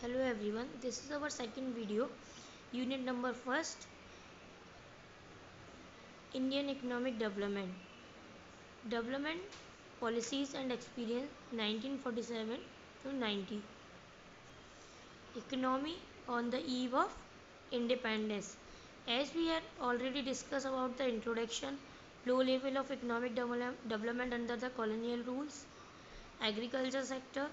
Hello everyone, this is our second video, unit number first, Indian economic development policies and experience 1947 to 90. Economy on the eve of independence. As we had already discussed about the introduction, low level of economic development under the colonial rules, agriculture sector,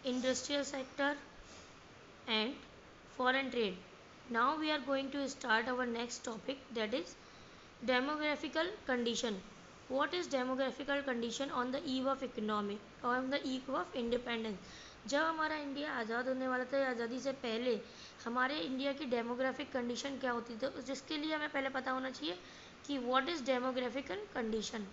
industrial sector and foreign trade. Now we are going to start our next topic, that is demographical condition. What is demographical condition on the eve of economy or on the eve of independence? जब हमारा India आज़ाद होने वाला था, आज़ादी से पहले हमारे India की डेमोग्राफिक कंडीशन क्या होती थी, जिसके लिए हमें पहले पता होना चाहिए कि what is demographical condition.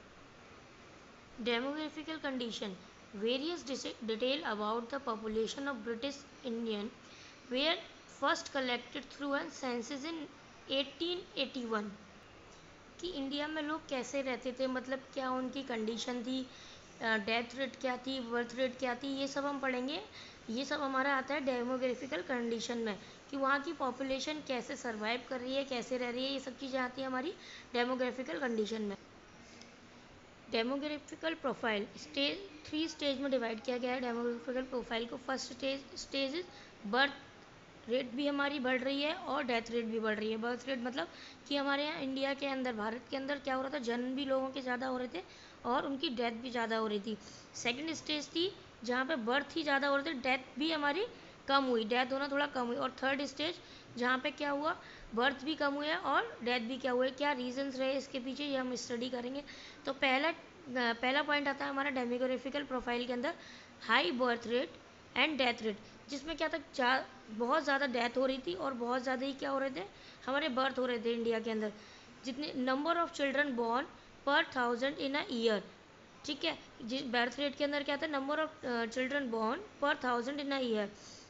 Demographical condition. Various detail about the population of British Indian were first collected through a census in 1881. कि इंडिया में लोग कैसे रहते थे, मतलब क्या उनकी कंडीशन थी, डेथ रेट क्या थी, बर्थ रेट क्या थी, ये सब हम पढ़ेंगे. ये सब हमारा आता है डेमोग्राफिकल कंडीशन में, कि वहाँ की पॉपुलेशन कैसे सर्वाइव कर रही है, कैसे रह रही है, ये सब चीज़ें आती है हमारी डेमोग्राफिकल कंडीशन में. डेमोग्राफिकल प्रोफाइल थ्री स्टेज में डिवाइड किया गया है डेमोग्राफिकल प्रोफाइल को. First stage is birth rate भी हमारी बढ़ रही है और डेथ रेट भी बढ़ रही है. बर्थ रेट मतलब कि हमारे यहाँ इंडिया के अंदर, भारत के अंदर क्या हो रहा था, जन्म भी लोगों के ज़्यादा हो रहे थे और उनकी डेथ भी ज़्यादा हो रही थी. सेकेंड स्टेज थी जहाँ पे बर्थ ही ज़्यादा हो रहे थे, डेथ भी हमारी कम हुई, डेथ होना थोड़ा कम हुई. और थर्ड स्टेज जहाँ पे क्या हुआ, बर्थ भी कम हुए और डेथ भी क्या हुए, क्या रीजंस रहे इसके पीछे, ये हम स्टडी करेंगे. तो पहला पॉइंट आता है हमारा डेमोग्राफिकल प्रोफाइल के अंदर, high birth rate and death rate, जिसमें क्या था, बहुत ज़्यादा डेथ हो रही थी और बहुत ज़्यादा ही क्या हो रहे थे, हमारे बर्थ हो रहे थे इंडिया के अंदर. जितने नंबर ऑफ चिल्ड्रन बॉर्न पर 1000 इन अ ईयर, ठीक है. जिस बर्थ रेट के अंदर क्या था, नंबर ऑफ चिल्ड्रन बॉर्न पर 1000 इन अ ईयर,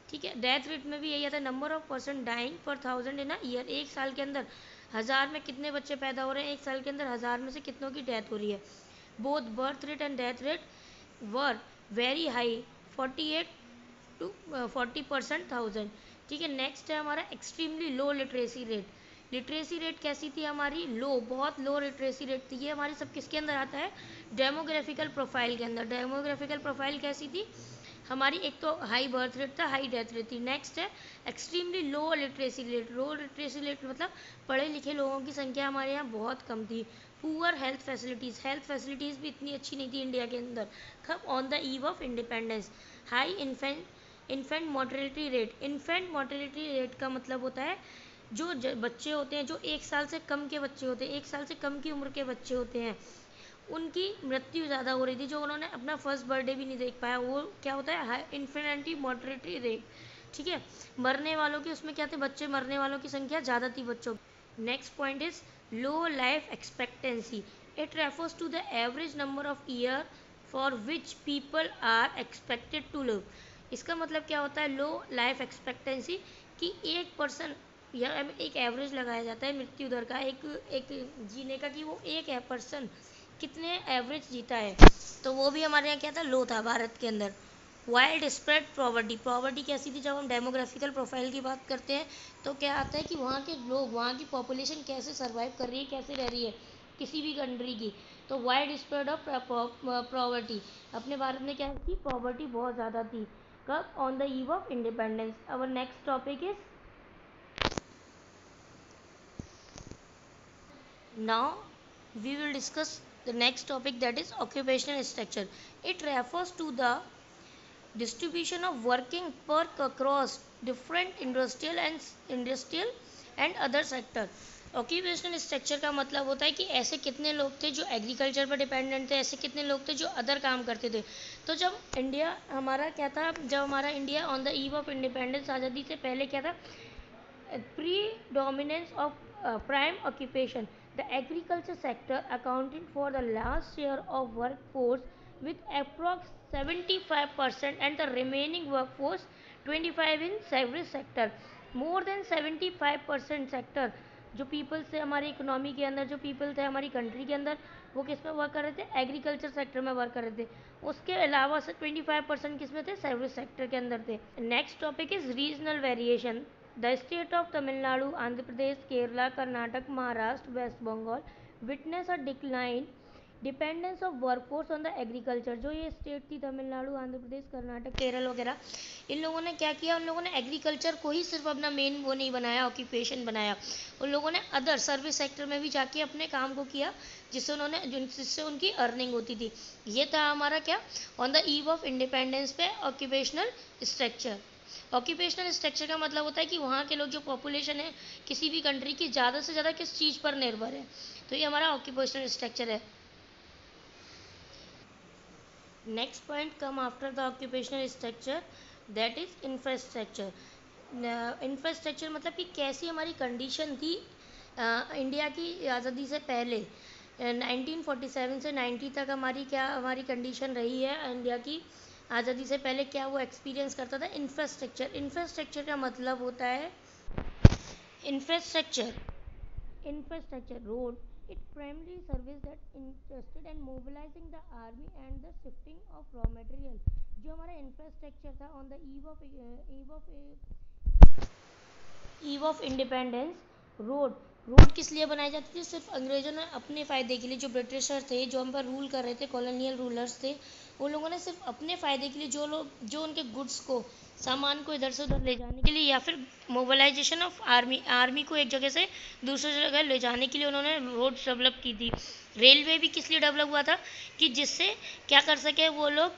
ठीक है. डेथ रेट में भी यही आता है, नंबर ऑफ पर्सन डाइंग पर 1000 इन अ ईयर. एक साल के अंदर 1000 में कितने बच्चे पैदा हो रहे हैं, एक साल के अंदर 1000 में से कितनों की डेथ हो रही है. Both birth rate and death rate were very high, 48 to 40% 1000, ठीक है. नेक्स्ट है हमारा extremely low literacy rate. Literacy rate कैसी थी हमारी, लो, बहुत लो लिटरेसी रेट थी. ये हमारी सब किसके अंदर आता है, डेमोग्राफिकल प्रोफाइल के अंदर. डेमोग्राफिकल प्रोफाइल कैसी थी हमारी, एक तो हाई बर्थ रेट था, हाई डेथ रेट थी. नेक्स्ट है एक्सट्रीमली लो लिटरेसी रेट. लो लिटरेसी रेट मतलब पढ़े लिखे लोगों की संख्या हमारे यहाँ बहुत कम थी. पुअर हेल्थ फैसिलिटीज़ भी इतनी अच्छी नहीं थी इंडिया के अंदर. कब, on the eve of independence. High infant mortality rate. Infant mortality rate का मतलब होता है जो बच्चे होते हैं, जो एक साल से कम के बच्चे होते हैं, एक साल से कम की उम्र के बच्चे होते हैं, उनकी मृत्यु ज़्यादा हो रही थी. जो उन्होंने अपना फर्स्ट बर्थडे भी नहीं देख पाया, वो क्या होता है, इन्फेंटी मोर्टेलिटी रेट, ठीक है. मरने वालों की उसमें क्या थे, बच्चे मरने वालों की संख्या ज़्यादा थी बच्चों. Next point is low life expectancy. It refers to the average number of year for which people are expected to live. इसका मतलब क्या होता है, लो लाइफ एक्सपेक्टेंसी, कि एक पर्सन या एक एवरेज लगाया जाता है मृत्यु दर का, एक जीने का, कि वो एक पर्सन कितने एवरेज जीता है. तो वो भी हमारे यहाँ क्या था, लो था भारत के अंदर. वाइल्ड स्प्रेड प्रॉवर्टी कैसी थी, जब हम डेमोग्राफिकल प्रोफाइल की बात करते हैं तो क्या आता है कि वहाँ के लोग, वहाँ की पॉपुलेशन कैसे सर्वाइव कर रही है, कैसे रह रही है किसी भी कंट्री की. तो वाइड स्प्रेड ऑफ प्रॉवर्टी, अपने भारत में क्या थी, प्रॉवर्टी बहुत ज़्यादा थी. कब, on the eve of independence. Our next topic is, now we will discuss the next topic, that is occupational structure. It refers to the distribution of working work across different industrial and other sector. Occupational structure का मतलब होता है कि ऐसे कितने लोग थे जो एग्रीकल्चर पर डिपेंडेंट थे, ऐसे कितने लोग थे जो अदर काम करते थे. तो जब इंडिया हमारा क्या था, जब हमारा India on the eve of independence, आज़ादी से पहले क्या था, predominance of prime occupation. The agriculture sector accounted for the large share of workforce with approx 75% and the remaining workforce 25 in service sector. More than 75% sector जो peoples थे हमारी economy के अंदर, जो पीपल थे हमारी कंट्री के अंदर, वो किस में वर्क कर रहे थे, एग्रीकल्चर सेक्टर में वर्क कर रहे थे। उसके अलावा से 25% किस में थे, सर्विस सेक्टर के अंदर थे। Next topic is regional variation. The state of Tamil Nadu, Andhra Pradesh, Kerala, Karnataka, Maharashtra, west Bengal witness a decline dependence of workforce on the agriculture. जो ये स्टेट थी तमिलनाडु, आंध्र प्रदेश, कर्नाटक, केरल वगैरह, इन लोगों ने क्या किया, उन लोगों ने एग्रीकल्चर को ही सिर्फ अपना मेन वो नहीं बनाया, ऑक्यूपेशन बनाया। उन लोगों ने अदर सर्विस सेक्टर में भी जाके अपने काम को किया, जिससे उनकी अर्निंग होती थी। ये था हमारा क्या, on the eve of independence पे ऑक्यूपेशनल स्ट्रक्चर। ऑक्यूपेशनल स्ट्रक्चर का मतलब होता है कि वहाँ के लोग, जो पॉपुलेशन है किसी भी कंट्री की, ज़्यादा से ज़्यादा किस चीज़ पर निर्भर है, तो ये हमारा ऑक्यूपेशनल स्ट्रक्चर है। Next point come after the occupational structure, that is infrastructure. Infrastructure मतलब कि कैसी हमारी कंडीशन थी इंडिया की आज़ादी से पहले। 1947 से 90 तक हमारी कंडीशन रही है इंडिया की आज़ादी से पहले, क्या वो एक्सपीरियंस करता था। इंफ्रास्ट्रक्चर का मतलब होता है infrastructure road. It primarily service that interested in mobilizing the army and the shifting of raw material. जो हमारा इंफ्रास्ट्रक्चर था on the eve of independence, road किस लिए बनाई जाती थी, सिर्फ अंग्रेजों ने अपने फ़ायदे के लिए, जो ब्रिटिशर थे, जो हम पर रूल कर रहे थे, कॉलोनियल रूलर्स थे, उन लोगों ने सिर्फ अपने फ़ायदे के लिए, जो उनके गुड्स को, सामान को इधर से उधर ले जाने के लिए, या फिर मोबिलाइजेशन ऑफ आर्मी को एक जगह से दूसरी जगह ले जाने के लिए उन्होंने रोड डेवलप की थी। रेलवे भी किस लिए डेवलप हुआ था, कि जिससे क्या कर सके वो लोग,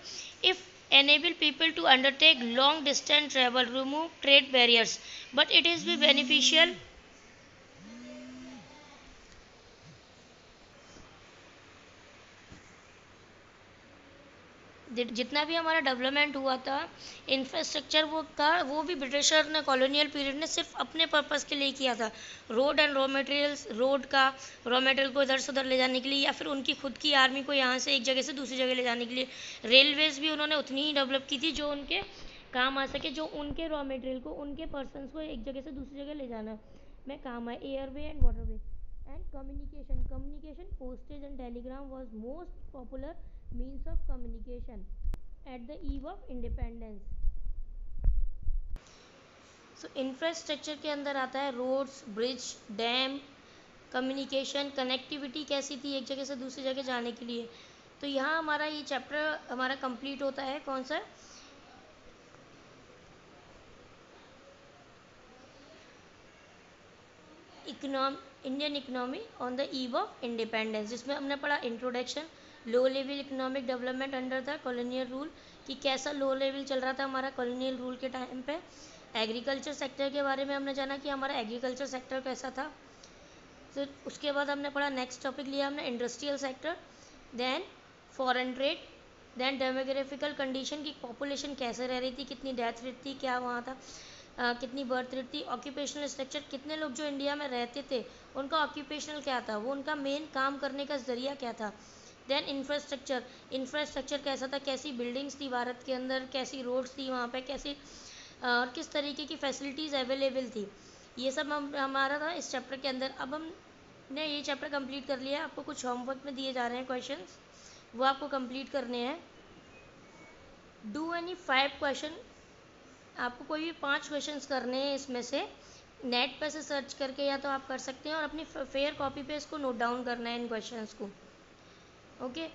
if enable people to undertake long distance travel, remove trade barriers, but it is be beneficial जितना भी हमारा डेवलपमेंट हुआ था इंफ्रास्ट्रक्चर वो भी ब्रिटिशर ने, कॉलोनियल पीरियड ने सिर्फ अपने पर्पस के लिए किया था। Road and raw materials, raw material को इधर से उधर ले जाने के लिए, या फिर उनकी खुद की आर्मी को यहाँ से एक जगह से दूसरी जगह ले जाने के लिए। रेलवेज भी उन्होंने उतनी ही डेवलप की थी जो उनके काम आ सके, जो उनके रॉ मटेरियल को, उनके पर्सनस को एक जगह से दूसरी जगह ले जाना में काम आए। Airway and waterway and communication postage and telegram was most popular means of communication at the eve of independence. So infrastructure के अंदर आता है roads, bridge, dam, communication, connectivity कैसी थी एक जगह से दूसरी जगह जाने के लिए। तो यहाँ हमारा ये चैप्टर हमारा कंप्लीट होता है। कौन सा, Indian economy on the eve of independence, जिसमें हमने पढ़ा introduction, low level economic development under the colonial rule, कि कैसा लो लेवल चल रहा था हमारा कॉलोनियल रूल के टाइम पे। एग्रीकल्चर सेक्टर के बारे में हमने जाना कि हमारा एग्रीकल्चर सेक्टर कैसा था। तो उसके बाद हमने पढ़ा, नेक्स्ट टॉपिक लिया हमने industrial sector, then foreign trade, then demographical condition की पॉपुलेशन कैसे रह रही थी, कितनी डेथ रेट थी, क्या वहाँ था, कितनी बर्थ रेट थी। ऑक्यूपेशनल स्ट्रक्चर, कितने लोग जो इंडिया में रहते थे उनका ऑक्यूपेशनल क्या था, वो उनका मेन काम करने का जरिया क्या था। देन इंफ्रास्ट्रक्चर कैसा था, कैसी बिल्डिंग्स थी भारत के अंदर, कैसी रोड्स थी वहाँ पे, कैसी और किस तरीके की फैसिलिटीज़ अवेलेबल थी। ये सब हमारा था इस चैप्टर के अंदर। अब हमने ये चैप्टर कंप्लीट कर लिया। आपको कुछ होमवर्क में दिए जा रहे हैं क्वेश्चंस, वो आपको कंप्लीट करने हैं। डू एनी 5 क्वेश्चन, आपको कोई भी 5 क्वेश्चंस करने हैं इसमें से। नेट पर से सर्च करके या तो आप कर सकते हैं, और अपनी फेयर कॉपी पे इसको नोट डाउन करना है इन क्वेश्चंस को। ओके।